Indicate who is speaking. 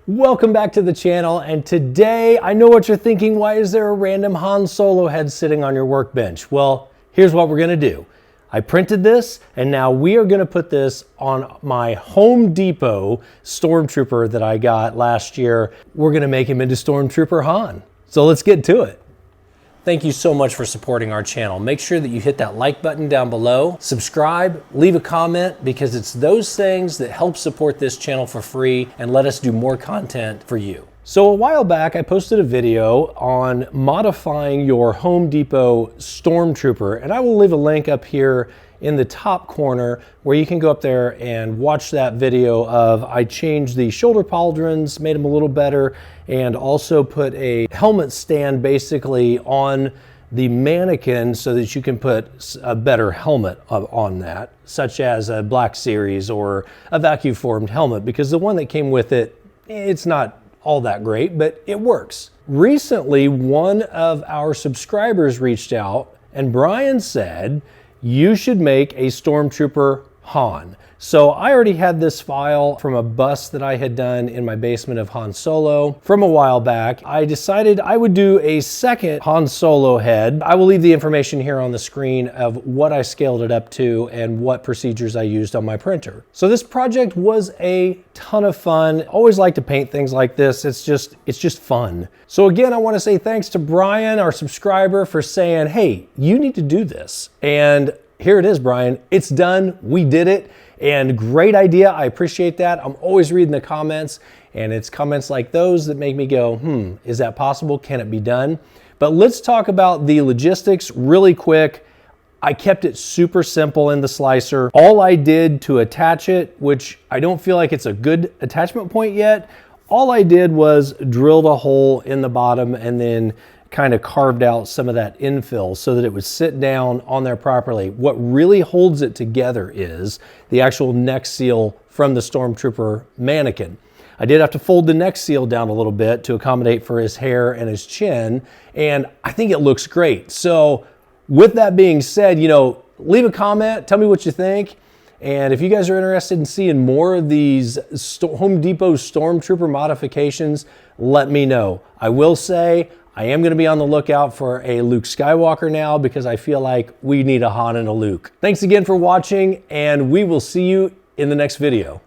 Speaker 1: Welcome back to the channel, and today I know what you're thinking. Why is there a random Han Solo head sitting on your workbench? Well, here's what we're gonna do. I printed this, and now we are gonna put this on my Home Depot Stormtrooper that I got last year. We're gonna make him into Stormtrooper Han. So let's get to it. Thank you so much for supporting our channel. Make sure that you hit that like button down below, subscribe, leave a comment, because it's those things that help support this channel for free and let us do more content for you. So a while back, I posted a video on modifying your Home Depot Stormtrooper, and I will leave a link up here in the top corner where you can go up there and watch that video of I changed the shoulder pauldrons, made them a little better, and also put a helmet stand basically on the Mannequin so that you can put a better helmet on that, such as a Black Series or a vacuum formed helmet, because the one that came with it, it's not all that great, but it works. Recently, one of our subscribers reached out and Brian said, you should make a Stormtrooper Han. So I already had this file from a bust that I had done in my basement of Han Solo from a while back. I decided I would do a second Han Solo head. I will leave the information here on the screen of what I scaled it up to and what procedures I used on my printer. So this project was a ton of fun. Always like to paint things like this. It's just fun. So again, I want to say thanks to Brian, our subscriber, for saying, hey, you need to do this. And here it is, Brian. It's done. We did it. And great idea. I appreciate that. I'm always reading the comments, and it's comments like those that make me go, is that possible? Can it be done? But let's talk about the logistics really quick. I kept it super simple in the slicer. All I did to attach it, which I don't feel like it's a good attachment point yet, all I did was drilled a hole in the bottom and then kind of carved out some of that infill so that it would sit down on there properly. What really holds it together is the actual neck seal from the Stormtrooper Mannequin. I did have to fold the neck seal down a little bit to accommodate for his hair and his chin, and I think it looks great. So with that being said, leave a comment, tell me what you think. And if you guys are interested in seeing more of these Home Depot Stormtrooper modifications, let me know. I will say, I am going to be on the lookout for a Luke Skywalker now, because I feel like we need a Han and a Luke. Thanks again for watching, and we will see you in the next video.